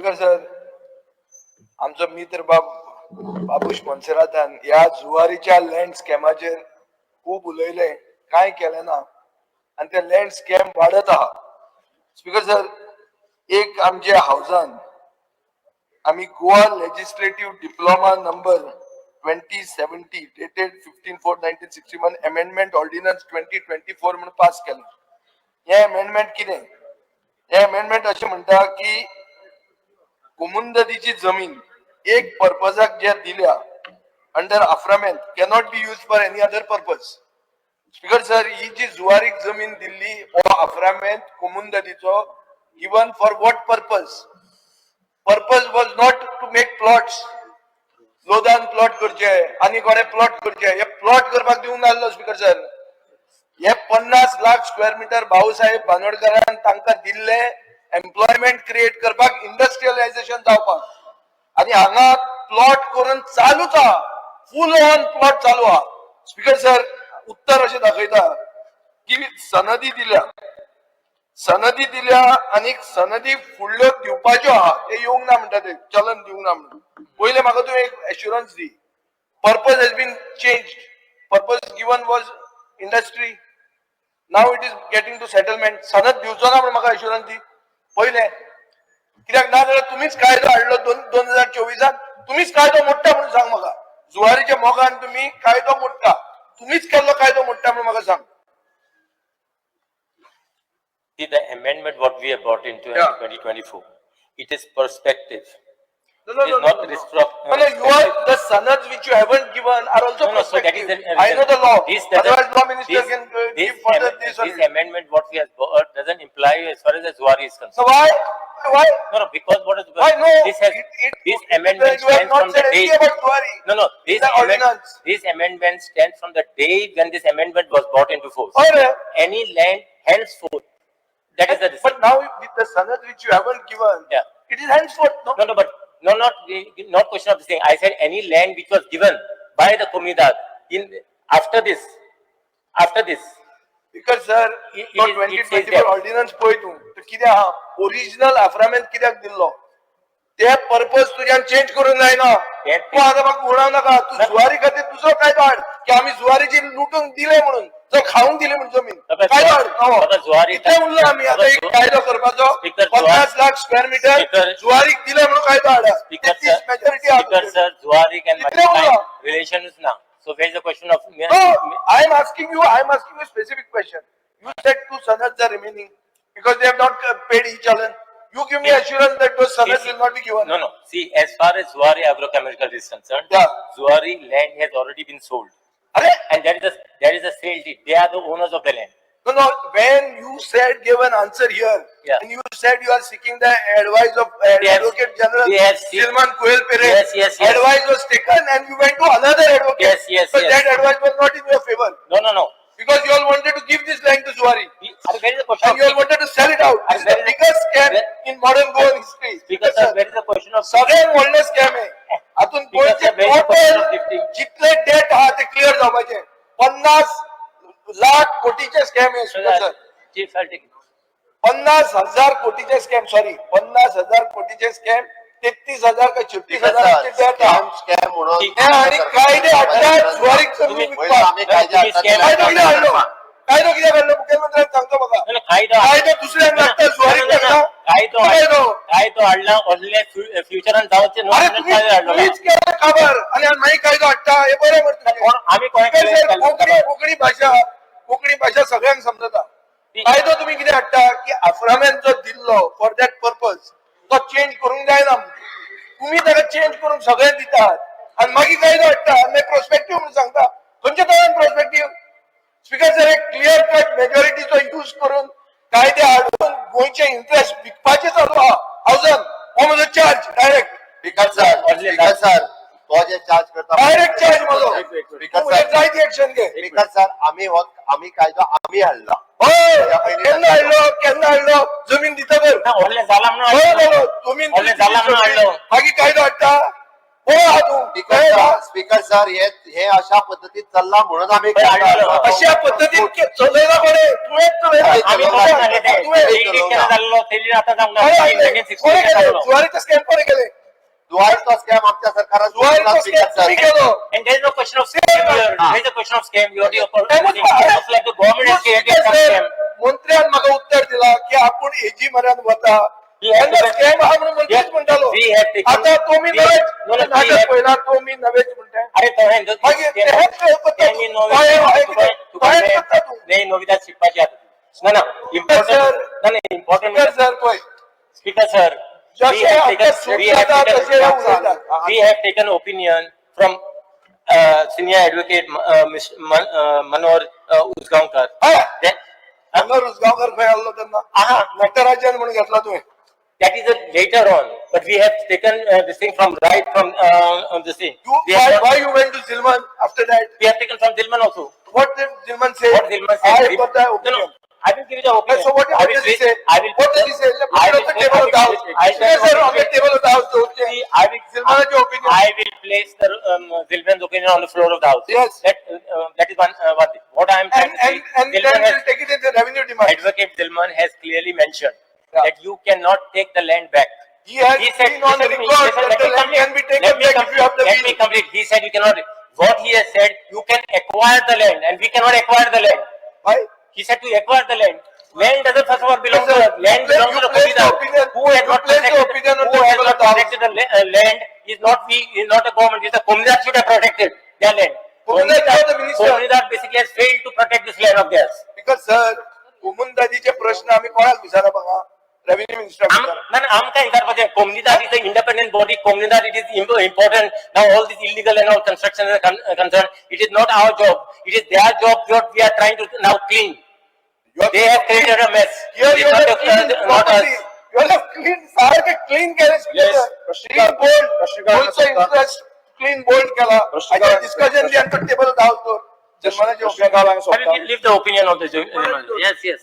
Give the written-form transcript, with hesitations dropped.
Speaker sir, आमचो मित्र बाबूश मनसरातान ह्या जुवारीच्या land स्कॅमाचेर खूब उलयले, कांय केलें ना आनी ते लँड स्कॅम वाडत आहा. स्पीकर सर, एक आमच्या हावसान आमी Goa legislative diploma number 2070 dated 15/4/1961 amendment ordnance 2024 म्हणून पास केलें. हे अमेंडमेंट कितें? हे अमेंडमेंट अशें म्हणटा की कुमुंददीची जमीन एक पर्पजाक जे दिल्या अंडर अफ्रामेंट cannot be use for any other purpose. Speaker sir, ही जी जुवारीक जमीन दिल्ली हो अफ्रामेंट कुमुंददीचो given for what purpose? Purpose was not to make plots, लोदान प्लॉट करचे आनी कोणे प्लॉट करचे, हे प्लॉट करपाक दिवंक नासलो. स्पीकर सर, हे 50 लाख स्क्वेअर मीटर भाऊसाहेब बांदोडकरान तांकां दिल्ले एम्प्लॉयमेंट क्रिएट करपाक, इंडस्ट्रियलायझेशन जावपाक, आनी हांगा प्लॉट करून चालूच आहा, फुल ऑन प्लॉट चालू आहा. स्पीकर सर, उत्तर अशें दाखयता की सनदी दिल्या आनी सनदी फुडल्यो दिवपाच्यो आहा ते येवंक ना म्हणटा, ते चलन दिवंक ना म्हणून. पयले म्हाका तूं एक एश्युरन्स दी, purpose has been changed, purpose given was industry, now it is getting to settlement. सनद दिवचो ना म्हणून म्हाका एश्युरन्स दी पयले. कित्याक ना जाल्यार तुमीच कायदो हाडलो 2024 तुमीच कायदो मोडटा म्हणून सांग म्हाका. जुवारीच्या मोगान तुम्ही कायदो मोडटा, तुम्हीच केल्लो कायदो मोडटा म्हणून म्हाका सांग. See, the amendment what we have brought into 2024, it is perspective. No, it is not retrospective. No, you are the sanads which you haven't given are also perspective. So that is I know the law. Otherwise, law minister this, can this give further this. This amendment what we have brought doesn't imply as far as the Zuari is concerned. So why? No, because what is why no? This amendment stands from the day. No, this amendment stands from the day when this amendment was brought into force. Any land henceforth. That is the decision. But now with the sanad which you haven't given, it is henceforth. No, but not question of this thing. I said any land which was given by the comunidad in after this. Because sir, not 2024 ordinance पळय तू, तर कित्याक हा original अफ्रामेंट कित्याक दिल्लो? ते purpose तुज्यान change करून जायना. तू आता म्हाका उडोवं नाका, तू जुवारी खातीर तुजो कायदो हाड की आमी जुवारीची लुटून दिले म्हणून, जो खाऊन दिले म्हणून जमीन कायदो हाड. इथे उरलो आमी आता एक कायदो करपाचो 50 लाख स्क्वेअर मीटर जुवारीक दिले म्हणून कायदो हाडा. Speaker sir, Zuari and my relation is now. So where is the question of? No, I am asking you a specific question. You said two sanads are remaining because they have not paid each other. You give me assurance that those sanads will not be given. No. See, as far as Zuari agrochemical is concerned, Zuari land has already been sold. And there is a sale deed. They are the owners of the land. No. When you said give an answer here, and you said you are seeking the advice of Advocate General Silman Kuel Pere. Yes. Advice was taken, and you went to another advocate. Yes. So that advice was not in your favor. No. Because you all wanted to give this land to Zuari. Where is the question? And you all wanted to sell it out. This is the biggest scam in modern Goan history. Because sir, where is the question of? सगळ्यात व्हडले scam आहे. आतून गोयचे total जितले date आहा ते clear जावपाचे. 50 lakh कोटीचे scam आहे sir. 50,000 कोटीचे scam, sorry 50,000 कोटीचे scam, 33,000 का 36,000 चे डेट आहे स्कॅम म्हणून. आणि कायदे हाडल्यात जुवारीक जमीन विकपाक. कायदो कित्याक हाडलो मुख्यमंत्र्यान सांगतो म्हाका. कायदो दुसऱ्यांक लागता, जुवारीक लागता. कायदो हाडला असले फ्युचरान जावचे तुम्हीच केलं खबर आणि मागीर कायदो हाडटा हे बरें म्हणटा. आम्ही कोंकणी भाषा सगळ्यांक समजता. कायदो तुम्ही कितें हाडटा की अफ्रामेंट जो दिल्लो फॉर दॅट पर्पज तो चेंज करूंक जायना. तुम्ही ताका चेंज करून सगळे दितात आणि मागीर कायदो हाडटा आनी प्रोस्पेक्टिव्ह म्हणून सांगता. खंयच्या तरेन प्रोस्पेक्टिव्ह? स्पीकर सर, एक क्लियर कट मेजॉरिटीचो यूज करून कायदे हाडून गोंयचे इंटरेस्ट विकपाचे चालू आहा. हावजन हो म्हजो चार्ज डायरेक्ट. स्पीकर सर, तो जे चार्ज करता डायरेक्ट चार्ज म्हजो. जाय ती एक्शन घे. स्पीकर सर, आम्ही कायदो आम्ही हाडला. केन्ना हाडलो? जमीन दिता तर झाला म्हणून जमीन मागीर कायदो हाडटा. हो हा तू स्पीकर सर हे अशा पद्धतीत चालला म्हणून आम्ही पण आढळलं. अशा पद्धतीने चलयला कोणी आम्ही दोघं झाले ते. ते केलं चाललो, ते आता जाऊन कोणी केले जुवारीचा स्कॅम कोणी केले दुवारीचा स्कॅम आमच्या सरकारने जुवारीचा स्कॅम तुम्ही केलो And there is no question of scam here. There is a question of scam. You are the opportunity. Just like the government has created some scam. मंत्र्यान म्हाका उत्तर दिला की आपण एजी मऱ्यान वता स्कॅम हा म्हणून मंत्रीच म्हणटालो We have taken- आता तुम्ही we- नवेच no, no, we नाटक have- पळयला तुम्ही नवेच म्हणताय अरे तो आहे, जो- मागीर scam- ते हेच करता scam in तू. Novi- काय आहे तुका- कितें? तुका काय नाही- करता तू? नाही, नोविदाद शिकपाची आता. No, no. Important- sir. no, no, important- speaker sir पळय Speaker sir, जसे we have आता taken- सूट we have जाता taken- तसे उलयतात. we have taken opinion from senior advocate Manor Usgaonkar. हा. Then हांगा रुजगांवकर खंय आल्लो तेन्ना aha, नटराजन म्हणून घेतला तुवें that is later on, but we have taken this thing from right from this thing. We why have, you went to Zilman after that we have taken from Dilman also. what did Zilman say What Dilman said. I got the No, no, opinion I will give you the opinion. so what I will does he place- say I will what does he say let me I put will on the place- table of the house I will- yes sir on the table of the house See, I will, Zilman's opinion I will place the Zilman's opinion on the floor of the house. Yes. That is one thing. What I am trying to say, and Zilman then has- we'll take it in the revenue demand Advocate Zilman has clearly mentioned Yeah. that you cannot take the land back. he has He said, been on listen to me, record listen, that let the me land complete. can be taken Let me back if you have the complete. Let me will complete. He said you cannot. What he has said, you can acquire the land, and we cannot acquire the land. why He said to acquire the land. Land doesn't first of all belong to us. Land You belongs to the place the Komidar. opinion- Who has you not place the protected? opinion on Who the has table not of the house. protected the land is not we. Is not the government. Is the Komidar should have protected their land. Komidar is the minister. Komidar basically has failed to protect this land of theirs. because sir उमुंदादीचे प्रश्न आम्ही कोणाक विचारा बघा revenue minister आमकां interpret Komidar is the independent body. Komidar it is important. Now all this illegal and all construction is concerned. It is not our job. It is their job. What we are trying to now clean. They have created a mess. Here It you is not have clean not us. property. You have clean सारखे clean केले Yes. clean bold also interest clean bold केला आता discussion लिहान तो table धावतो जन्माचे I will leave the opinion of the Yes, yes.